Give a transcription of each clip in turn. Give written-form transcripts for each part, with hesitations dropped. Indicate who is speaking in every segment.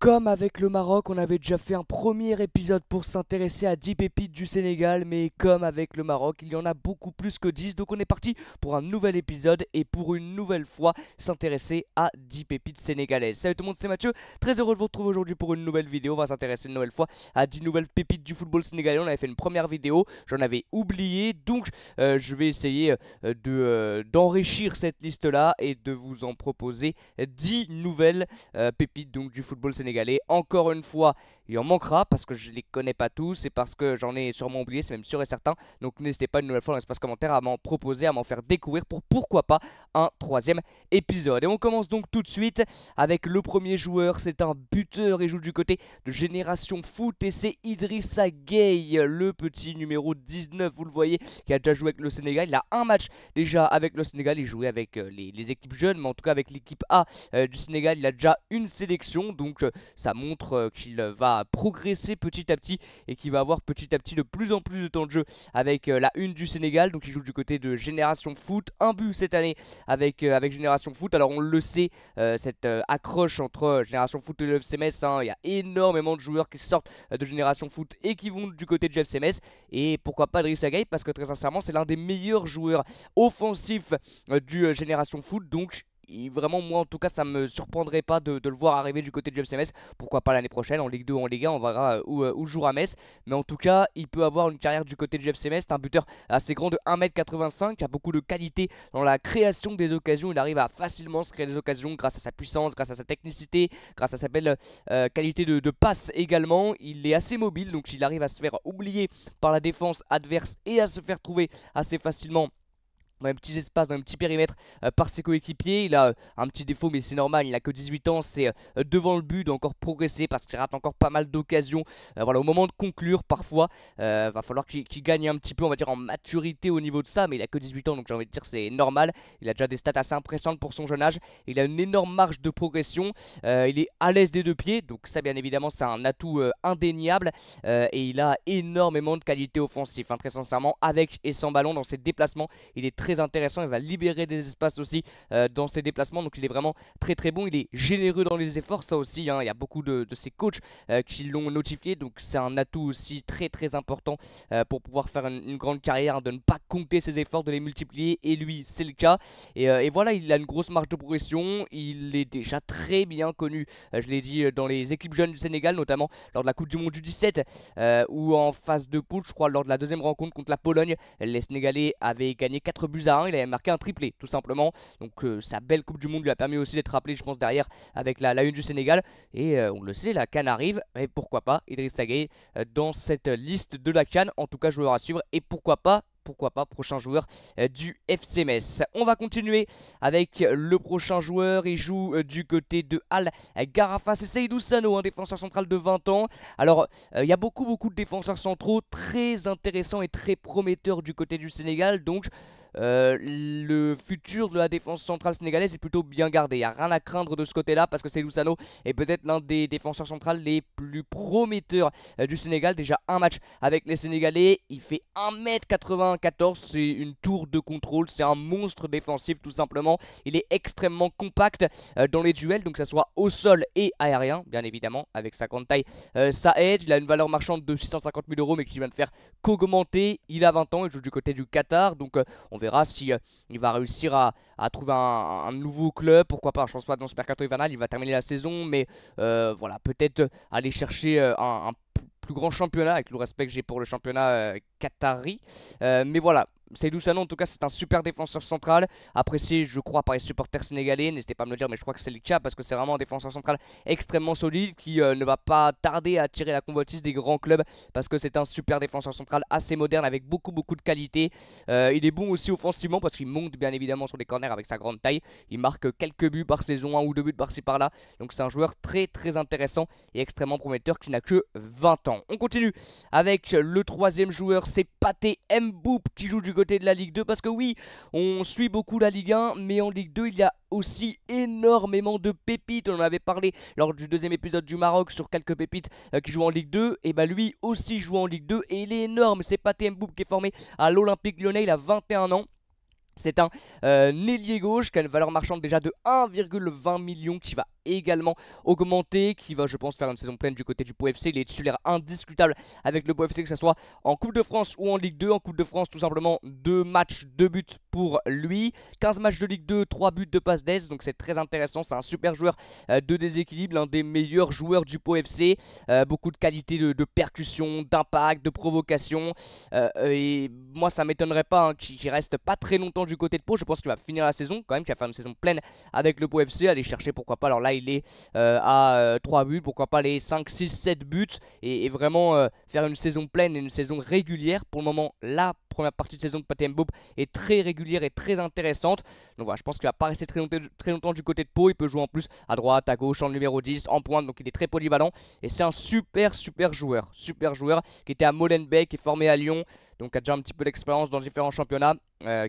Speaker 1: Comme avec le Maroc, on avait déjà fait un premier épisode pour s'intéresser à 10 pépites du Sénégal, mais comme avec le Maroc, il y en a beaucoup plus que 10, donc on est parti pour un nouvel épisode et pour une nouvelle fois s'intéresser à 10 pépites sénégalaises. Salut tout le monde, c'est Mathieu, très heureux de vous retrouver aujourd'hui pour une nouvelle vidéo. On va s'intéresser une nouvelle fois à 10 nouvelles pépites du football sénégalais. On avait fait une première vidéo, j'en avais oublié, donc je vais essayer d'enrichir cette liste là et de vous en proposer 10 nouvelles pépites donc, du football sénégalais. Encore une fois, il en manquera parce que je les connais pas tous et parce que j'en ai sûrement oublié, c'est même sûr et certain. Donc n'hésitez pas une nouvelle fois dans l'espace commentaire à m'en proposer, à m'en faire découvrir pour pourquoi pas un troisième épisode. Et on commence donc tout de suite avec le premier joueur. C'est un buteur, il joue du côté de Génération Foot et c'est Idrissa Gueye, le petit numéro 19, vous le voyez, qui a déjà joué avec le Sénégal. Il a un match déjà avec le Sénégal, il jouait avec les équipes jeunes, mais en tout cas avec l'équipe A du Sénégal, il a déjà une sélection, donc ça montre qu'il va progresser petit à petit et qu'il va avoir petit à petit de plus en plus de temps de jeu avec la une du Sénégal. Donc il joue du côté de Génération Foot, un but cette année avec Génération Foot. Alors on le sait, cette accroche entre Génération Foot et le FC Metz, hein, il y a énormément de joueurs qui sortent de Génération Foot et qui vont du côté du FC Metz. Et pourquoi pas Idrissa Gueye, parce que très sincèrement c'est l'un des meilleurs joueurs offensifs du Génération Foot. Donc vraiment, moi en tout cas, ça me surprendrait pas de le voir arriver du côté du FC Metz. Pourquoi pas l'année prochaine en Ligue 2 ou en Ligue 1, on verra où jouera Metz. Mais en tout cas, il peut avoir une carrière du côté du FC Metz. C'est un buteur assez grand de 1m85, qui a beaucoup de qualité dans la création des occasions. Il arrive à facilement se créer des occasions grâce à sa puissance, grâce à sa technicité, grâce à sa belle qualité de passe également. Il est assez mobile, donc il arrive à se faire oublier par la défense adverse et à se faire trouver assez facilement dans les petits espaces, dans les petits périmètres par ses coéquipiers. Il a un petit défaut, mais c'est normal, il a que 18 ans, c'est devant le but, il doit encore progresser parce qu'il rate encore pas mal d'occasions. Voilà, au moment de conclure, parfois, va falloir qu'il gagne un petit peu, on va dire, en maturité au niveau de ça, mais il a que 18 ans, donc j'ai envie de dire c'est normal. Il a déjà des stats assez impressionnantes pour son jeune âge, il a une énorme marge de progression, il est à l'aise des deux pieds, donc ça bien évidemment c'est un atout indéniable, et il a énormément de qualité offensive, hein, très sincèrement, avec et sans ballon dans ses déplacements, il est très intéressant, il va libérer des espaces aussi dans ses déplacements, donc il est vraiment très très bon, il est généreux dans les efforts, ça aussi, hein, il y a beaucoup de ses coachs qui l'ont notifié, donc c'est un atout aussi très très important pour pouvoir faire une grande carrière, hein, de ne pas compter ses efforts, de les multiplier, et lui c'est le cas, et voilà, il a une grosse marge de progression, il est déjà très bien connu, je l'ai dit, dans les équipes jeunes du Sénégal, notamment lors de la Coupe du Monde du 17, ou en phase de poule, je crois, lors de la deuxième rencontre contre la Pologne, les Sénégalais avaient gagné 4 buts à 1, il avait marqué un triplé tout simplement, donc sa belle Coupe du Monde lui a permis aussi d'être rappelé, je pense, derrière avec la une du Sénégal, et on le sait, la CAN arrive, et pourquoi pas Idrissa Gueye dans cette liste de la CAN, en tout cas joueur à suivre, et pourquoi pas prochain joueur du FC Metz. On va continuer avec le prochain joueur, il joue du côté de Al Gharafa, c'est Seydou Sano, un défenseur central de 20 ans. Alors il y a beaucoup de défenseurs centraux très intéressants et très prometteurs du côté du Sénégal, donc le futur de la défense centrale sénégalaise est plutôt bien gardé. Il n'y a rien à craindre de ce côté-là parce que Seydou Sano est peut-être l'un des défenseurs centrales les plus prometteurs du Sénégal. Déjà un match avec les Sénégalais, il fait 1m94, c'est une tour de contrôle, c'est un monstre défensif tout simplement. Il est extrêmement compact dans les duels, donc que ça soit au sol et aérien, bien évidemment, avec sa grande taille, ça aide. Il a une valeur marchande de 650 000 euros, mais qui va ne faire qu'augmenter. Il a 20 ans, il joue du côté du Qatar, donc on verra si il va réussir à trouver un nouveau club, pourquoi pas. Je pense pas dans ce mercato hivernal, il va terminer la saison, mais voilà, peut-être aller chercher un plus grand championnat, avec le respect que j'ai pour le championnat qatari, mais voilà. Seydou Sano, en tout cas, c'est un super défenseur central, apprécié, je crois, par les supporters sénégalais. N'hésitez pas à me le dire, mais je crois que c'est le cas parce que c'est vraiment un défenseur central extrêmement solide qui ne va pas tarder à attirer la convoitise des grands clubs parce que c'est un super défenseur central assez moderne avec beaucoup de qualité. Il est bon aussi offensivement parce qu'il monte bien évidemment sur les corners avec sa grande taille. Il marque quelques buts par saison, 1 ou 2 buts par-ci par-là. Donc c'est un joueur très intéressant et extrêmement prometteur qui n'a que 20 ans. On continue avec le troisième joueur, c'est Pathé Mboup qui joue du côté de la Ligue 2 parce que oui, on suit beaucoup la Ligue 1, mais en Ligue 2 il y a aussi énormément de pépites. On en avait parlé lors du deuxième épisode du Maroc sur quelques pépites qui jouent en Ligue 2, et bah lui aussi joue en Ligue 2 et il est énorme. C'est Pathé Mboup qui est formé à l'Olympique Lyonnais, il a 21 ans. C'est un ailier gauche qui a une valeur marchande déjà de 1,20 million, qui va également augmenter, qui va je pense faire une saison pleine du côté du Pau FC. Il est titulaire indiscutable avec le Pau FC, que ce soit en Coupe de France ou en Ligue 2. En Coupe de France tout simplement 2 matchs, 2 buts pour lui, 15 matchs de Ligue 2, 3 buts de passe d'aise, donc c'est très intéressant. C'est un super joueur de déséquilibre, l'un des meilleurs joueurs du Pau FC, beaucoup de qualité de percussion, d'impact, de provocation, et moi ça m'étonnerait pas hein, qu'il reste pas très longtemps du côté de Pau. Je pense qu'il va finir la saison quand même, qu'il va faire une saison pleine avec le Pau FC, aller chercher pourquoi pas, alors là il est à 3 buts, pourquoi pas les 5, 6, 7 buts, et vraiment faire une saison pleine et une saison régulière. Pour le moment la première partie de saison de Pathé Mboup est très régulière et très intéressante. Donc voilà, je pense qu'il va pas rester très longtemps du côté de Pau. Il peut jouer en plus à droite, à gauche, en numéro 10, en pointe, donc il est très polyvalent. Et c'est un super joueur qui était à Molenbeek, qui est formé à Lyon, donc a déjà un petit peu d'expérience dans différents championnats,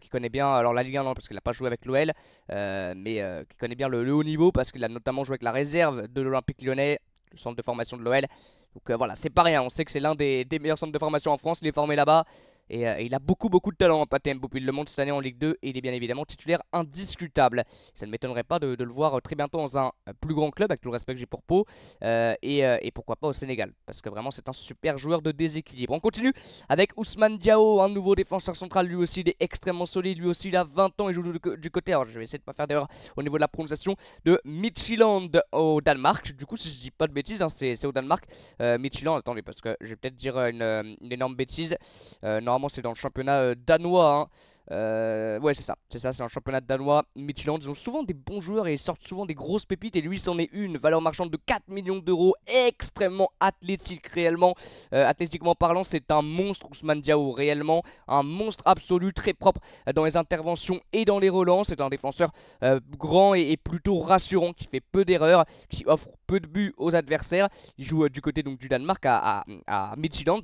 Speaker 1: qui connaît bien, alors la Ligue 1 non, parce qu'il n'a pas joué avec l'OL, mais qui connaît bien le haut niveau, parce qu'il a notamment joué avec la réserve de l'Olympique Lyonnais, le centre de formation de l'OL. Donc voilà, c'est pas rien, on sait que c'est l'un des meilleurs centres de formation en France, il est formé là-bas. Et il a beaucoup de talent en Pathé Mboup. Il le montre cette année en Ligue 2 et il est bien évidemment titulaire indiscutable. Ça ne m'étonnerait pas de le voir très bientôt dans un plus grand club, avec tout le respect que j'ai pour Pau, et pourquoi pas au Sénégal, parce que vraiment c'est un super joueur de déséquilibre. On continue avec Ousmane Diao, un nouveau défenseur central, lui aussi il est extrêmement solide, lui aussi il a 20 ans, il joue du côté, alors je vais essayer de pas faire d'erreur au niveau de la prononciation, de Midtjylland au Danemark. Du coup si je dis pas de bêtises hein, c'est au Danemark. Midtjylland, attendez parce que je vais peut-être dire une énorme bêtise. Normalement c'est dans le championnat danois hein. Ouais c'est ça, c'est un championnat danois. Midtjylland, ils ont souvent des bons joueurs et ils sortent souvent des grosses pépites, et lui c'en est une, valeur marchande de 4 millions d'euros, extrêmement athlétique réellement, athlétiquement parlant c'est un monstre Ousmane Diao, réellement un monstre absolu, très propre dans les interventions et dans les relances. C'est un défenseur grand et plutôt rassurant, qui fait peu d'erreurs, qui offre peu de buts aux adversaires. Il joue du côté donc du Danemark à Midtjylland.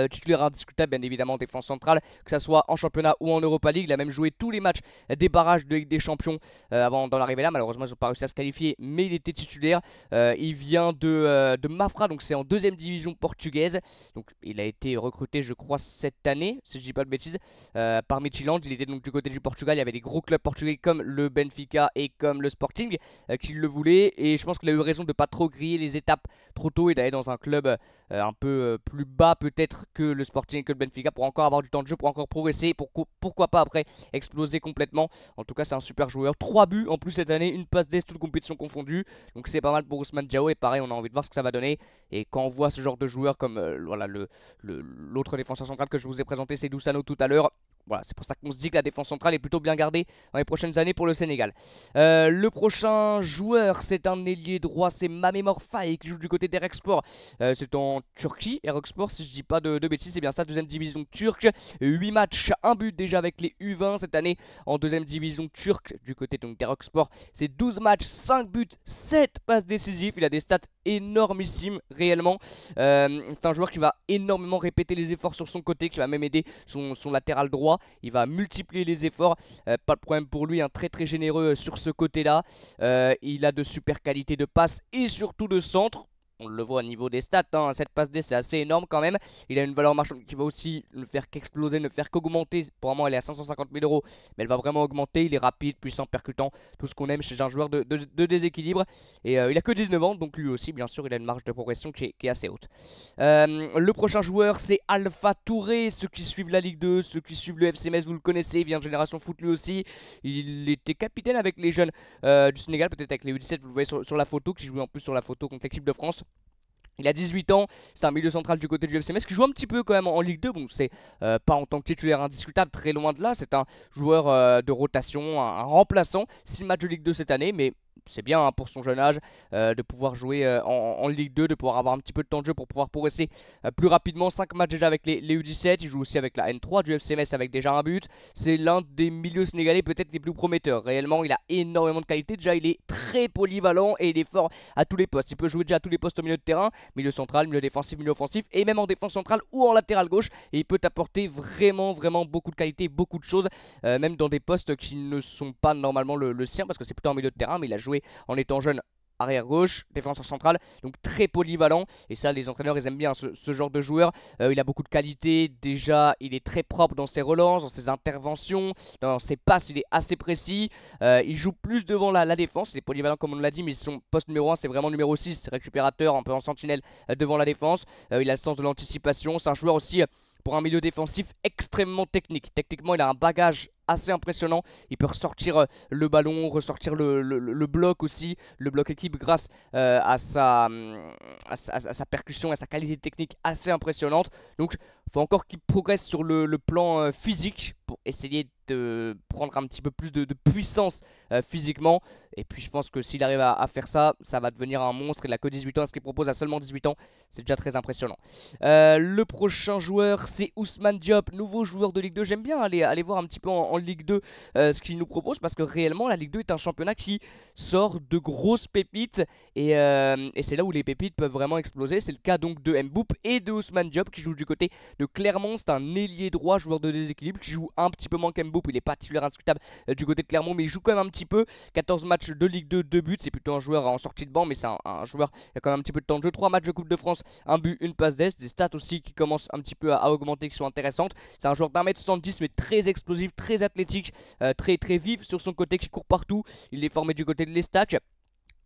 Speaker 1: Titulaire indiscutable bien évidemment en défense centrale, que ce soit en championnat ou en Europa League. Il a même joué tous les matchs des barrages de Ligue des Champions avant d'en arriver là. Malheureusement ils n'ont pas réussi à se qualifier, mais il était titulaire. Il vient de Mafra, donc c'est en 2ème division portugaise. Donc il a été recruté je crois cette année, si je dis pas de bêtises, par Midtjylland. Il était donc du côté du Portugal, il y avait des gros clubs portugais comme le Benfica et comme le Sporting qui le voulaient, et je pense qu'il a eu raison de ne pas trop griller les étapes trop tôt et d'aller dans un club un peu plus bas peut-être que le Sporting et que le Benfica, pour encore avoir du temps de jeu, pour encore progresser, pourquoi pas après exploser complètement. En tout cas c'est un super joueur, 3 buts en plus cette année, une passe d'ess, toute compétition confondue, donc c'est pas mal pour Ousmane Diao. Et pareil, on a envie de voir ce que ça va donner, et quand on voit ce genre de joueur comme voilà, l'autre défenseur central que je vous ai présenté, c'est Doussano tout à l'heure. Voilà, c'est pour ça qu'on se dit que la défense centrale est plutôt bien gardée dans les prochaines années pour le Sénégal. Le prochain joueur, c'est un ailier droit, c'est Mame Morfaye, qui joue du côté d'Erexpor. C'est en Turquie, Erexpor, si je dis pas de bêtises, c'est bien ça, 2ème division turque. 8 matchs, 1 but déjà avec les U20 cette année en 2ème division turque, du côté donc d'Erexpor. C'est 12 matchs, 5 buts, 7 passes décisives. Il a des stats énormissimes réellement. C'est un joueur qui va énormément répéter les efforts sur son côté, qui va même aider son latéral droit. Il va multiplier les efforts, pas de problème pour lui, hein, très généreux sur ce côté là. Il a de super qualités de passe et surtout de centre. On le voit au niveau des stats, hein, cette passe D c'est assez énorme quand même. Il a une valeur marchande qui va aussi ne faire qu'exploser, ne faire qu'augmenter. Pour le moment elle est à 550 000 euros, mais elle va vraiment augmenter. Il est rapide, puissant, percutant, tout ce qu'on aime chez un joueur de déséquilibre. Et il a que 19 ans, donc lui aussi bien sûr il a une marge de progression qui est assez haute. Le prochain joueur c'est Alpha Touré. Ceux qui suivent la Ligue 2, ceux qui suivent le FC Metz, vous le connaissez, il vient de Génération Foot lui aussi. Il était capitaine avec les jeunes du Sénégal, peut-être avec les U17, vous le voyez sur la photo, qui jouait en plus sur la photo contre l'équipe de France. Il a 18 ans, c'est un milieu central du côté du FC Metz qui joue un petit peu quand même en Ligue 2. Bon, c'est pas en tant que titulaire indiscutable, très loin de là. C'est un joueur de rotation, un remplaçant. 6 matchs de Ligue 2 cette année, mais c'est bien hein, pour son jeune âge de pouvoir jouer en Ligue 2, de pouvoir avoir un petit peu de temps de jeu pour pouvoir progresser plus rapidement. 5 matchs déjà avec les U17, il joue aussi avec la N3 du FC Metz avec déjà un but. C'est l'un des milieux sénégalais peut-être les plus prometteurs. Réellement, il a énormément de qualité. Déjà, il est très polyvalent et il est fort à tous les postes. Il peut jouer déjà à tous les postes au milieu de terrain, milieu central, milieu défensif, milieu offensif, et même en défense centrale ou en latéral gauche. Et il peut apporter vraiment beaucoup de qualité, beaucoup de choses, même dans des postes qui ne sont pas normalement le sien, parce que c'est plutôt en milieu de terrain, mais il a joué en étant jeune arrière gauche, défenseur central, donc très polyvalent. Et ça, les entraîneurs, ils aiment bien ce genre de joueur. Il a beaucoup de qualité. Déjà, il est très propre dans ses relances, dans ses interventions, dans ses passes, il est assez précis. Il joue plus devant la défense. Il est polyvalent comme on l'a dit, mais son poste numéro 1, c'est vraiment numéro 6, récupérateur, un peu en sentinelle devant la défense. Il a le sens de l'anticipation. C'est un joueur aussi, pour un milieu défensif, extrêmement technique. Techniquement, il a un bagage assez impressionnant. Il peut ressortir le ballon, ressortir le bloc aussi, le bloc équipe grâce à sa percussion et à sa qualité technique assez impressionnante. Donc il faut encore qu'il progresse sur le plan physique pour essayer de prendre un petit peu plus de puissance physiquement. Et puis je pense que s'il arrive à faire ça, ça va devenir un monstre. Il a que 18 ans, ce qu'il propose à seulement 18 ans, c'est déjà très impressionnant. Le prochain joueur, c'est Ousmane Diop, nouveau joueur de Ligue 2. J'aime bien aller voir un petit peu en Ligue 2 ce qu'il nous propose, parce que réellement la Ligue 2 est un championnat qui sort de grosses pépites. Et c'est là où les pépites peuvent vraiment exploser. C'est le cas donc de Mboup et de Ousmane Diop qui joue du côté de Clermont. C'est un ailier droit, joueur de déséquilibre, qui joue un petit peu moins qu'Mboup. Il n'est pas titulaire indiscutable du côté de Clermont, mais il joue quand même un petit peu. 14 matchs de Ligue 2, 2 buts. C'est plutôt un joueur en sortie de banc, mais c'est un joueur qui a quand même un petit peu de temps de jeu. 3 matchs de Coupe de France, un but, une passe d'Est. Des stats aussi qui commencent un petit peu à augmenter, qui sont intéressantes. C'est un joueur d'1m70 mais très explosif, très athlétique, très vif sur son côté, qui court partout. Il est formé du côté de l'Estac.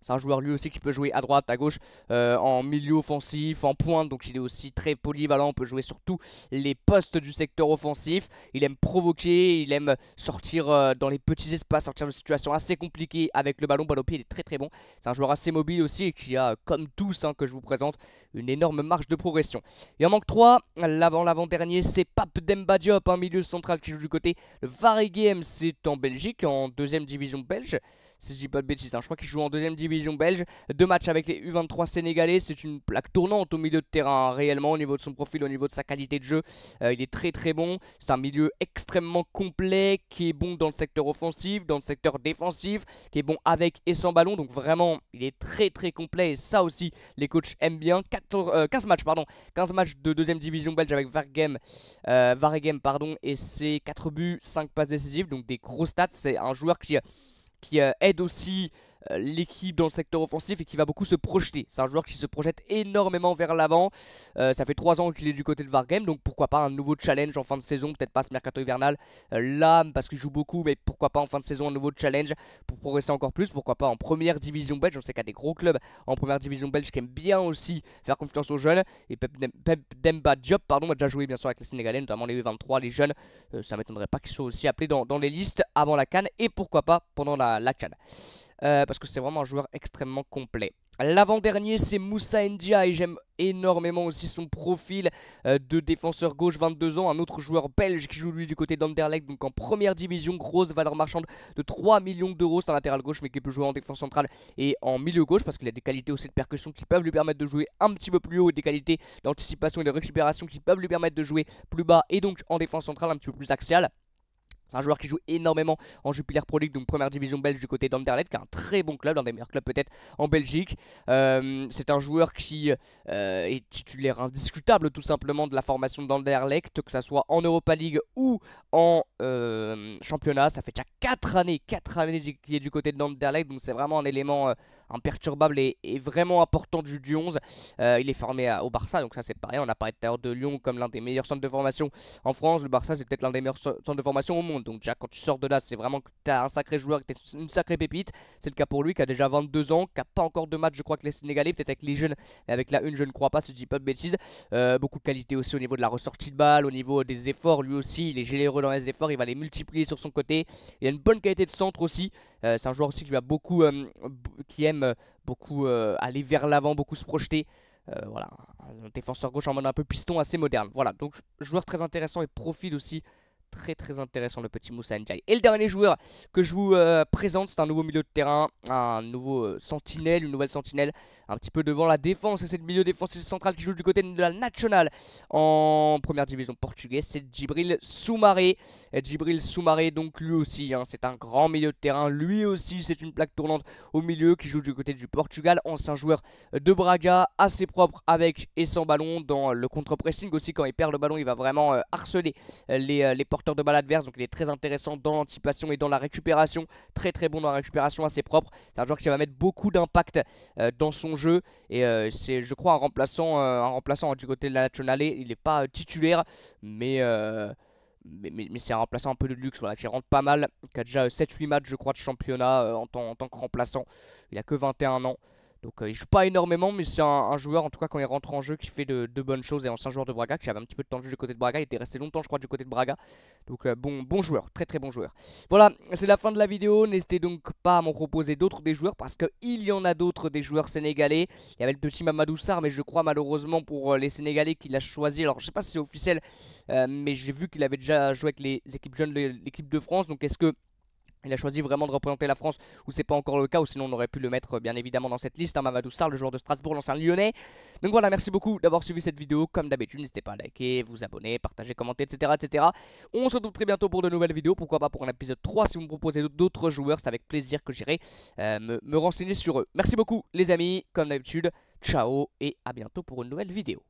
Speaker 1: C'est un joueur lui aussi qui peut jouer à droite, à gauche, en milieu offensif, en pointe. Donc il est aussi très polyvalent, on peut jouer sur tous les postes du secteur offensif. Il aime provoquer, il aime sortir dans les petits espaces, sortir de situations assez compliquées avec le ballon. Balle au pied, il est très bon. C'est un joueur assez mobile aussi et qui a, comme tous que je vous présente, une énorme marge de progression. Il en manque 3. L'avant-dernier, c'est Pape Demba Diop, un milieu central qui joue du côté. Le Waregem, c'est en Belgique, en deuxième division belge. Si je dis pas de bêtises, je crois qu'il joue en deuxième division belge. 2 matchs avec les U23 sénégalais. C'est une plaque tournante au milieu de terrain, réellement, au niveau de son profil, au niveau de sa qualité de jeu. Il est très bon. C'est un milieu extrêmement complet, qui est bon dans le secteur offensif, dans le secteur défensif, qui est bon avec et sans ballon. Donc vraiment, il est très complet. Et ça aussi, les coachs aiment bien. 15 matchs de deuxième division belge avec Waregem, et c'est 4 buts, 5 passes décisives. Donc des gros stats. C'est un joueur qui aide aussi l'équipe dans le secteur offensif et qui va beaucoup se projeter. C'est un joueur qui se projette énormément vers l'avant. Ça fait 3 ans qu'il est du côté de Waregem, donc pourquoi pas un nouveau challenge en fin de saison, peut-être pas ce mercato hivernal là parce qu'il joue beaucoup, mais pourquoi pas en fin de saison un nouveau challenge pour progresser encore plus. Pourquoi pas en première division belge. On sait qu'il y a des gros clubs en première division belge qui aiment bien aussi faire confiance aux jeunes. Et Pep Demba Diop a déjà joué bien sûr avec les Sénégalais, notamment les U23, les jeunes. Ça m'étonnerait pas qu'ils soient aussi appelés dans les listes avant la CAN et pourquoi pas pendant la CAN. Parce que c'est vraiment un joueur extrêmement complet. L'avant-dernier, c'est Moussa Ndia et j'aime énormément aussi son profil de défenseur gauche, 22 ans, un autre joueur belge qui joue lui du côté d'Anderlecht, donc en première division, grosse valeur marchande de 3 millions d'euros. C'est un latéral gauche mais qui peut jouer en défense centrale et en milieu gauche parce qu'il a des qualités aussi de percussion qui peuvent lui permettre de jouer un petit peu plus haut et des qualités d'anticipation et de récupération qui peuvent lui permettre de jouer plus bas et donc en défense centrale un petit peu plus axiale. C'est un joueur qui joue énormément en Jupiler Pro League, donc première division belge du côté d'Anderlecht, qui est un très bon club, l'un des meilleurs clubs peut-être en Belgique. C'est un joueur qui est titulaire indiscutable tout simplement de la formation d'Anderlecht, que ce soit en Europa League ou en championnat. Ça fait déjà 4 années qu'il est du côté d'Anderlecht, donc c'est vraiment un élément imperturbable et vraiment important du 11. Il est formé au Barça, donc ça c'est pareil. On a parlé tout à l'heure de Lyon comme l'un des meilleurs centres de formation en France. Le Barça c'est peut-être l'un des meilleurs centres de formation au monde. Donc déjà quand tu sors de là, c'est vraiment que tu as un sacré joueur, que tu es une sacrée pépite. C'est le cas pour lui qui a déjà 22 ans, qui n'a pas encore de match je crois que les Sénégalais, peut-être avec les jeunes, mais avec la une je ne crois pas si je dis pas de bêtises. Beaucoup de qualité aussi au niveau de la ressortie de balle, au niveau des efforts. Lui aussi il est généreux dans les efforts, il va les multiplier sur son côté. Il a une bonne qualité de centre aussi. C'est un joueur aussi qui va beaucoup, qui aime beaucoup aller vers l'avant, beaucoup se projeter. Voilà, un défenseur gauche en mode un peu piston assez moderne. Voilà, donc joueur très intéressant et profil aussi très intéressant, le petit Moussa Ndiaye. Et le dernier joueur que je vous présente, c'est un nouveau milieu de terrain, un nouveau sentinelle, une nouvelle sentinelle, un petit peu devant la défense. Et c'est le milieu défensif central qui joue du côté de la Nationale en première division portugaise. C'est Djibril Soumaré. Djibril Soumaré, donc lui aussi, c'est un grand milieu de terrain. Lui aussi, c'est une plaque tournante au milieu qui joue du côté du Portugal. Ancien joueur de Braga, assez propre avec et sans ballon dans le contre-pressing aussi. Quand il perd le ballon, il va vraiment harceler les Portugais porteur de balle adverse, donc il est très intéressant dans l'anticipation et dans la récupération. Très très bon dans la récupération, assez propre. C'est un joueur qui va mettre beaucoup d'impact dans son jeu. Et c'est, je crois, un remplaçant du côté de la Nationale. Il n'est pas titulaire, mais c'est un remplaçant un peu de luxe, voilà, qui rentre pas mal, qui a déjà 7-8 matchs je crois de championnat en tant que remplaçant. Il a que 21 ans, donc il joue pas énormément, mais c'est un joueur en tout cas quand il rentre en jeu qui fait de bonnes choses, et ancien joueur de Braga, qui avait un petit peu de temps de jeu du côté de Braga, il était resté longtemps je crois du côté de Braga, donc bon joueur, très très bon joueur. Voilà, c'est la fin de la vidéo, n'hésitez donc pas à m'en proposer d'autres des joueurs, parce qu'il y en a d'autres des joueurs sénégalais. Il y avait le petit Mamadou Sarr, mais je crois malheureusement pour les Sénégalais qu'il a choisi, alors je sais pas si c'est officiel, mais j'ai vu qu'il avait déjà joué avec les équipes jeunes de l'équipe de France, donc est-ce que il a choisi vraiment de représenter la France, ou c'est pas encore le cas, ou sinon on aurait pu le mettre bien évidemment dans cette liste, hein, Mamadou Sarr, le joueur de Strasbourg, l'ancien lyonnais. Donc voilà, merci beaucoup d'avoir suivi cette vidéo. Comme d'habitude, n'hésitez pas à liker, vous abonner, partager, commenter, etc., etc. On se retrouve très bientôt pour de nouvelles vidéos, pourquoi pas pour un épisode 3 si vous me proposez d'autres joueurs, c'est avec plaisir que j'irai me renseigner sur eux. Merci beaucoup les amis, comme d'habitude, ciao et à bientôt pour une nouvelle vidéo.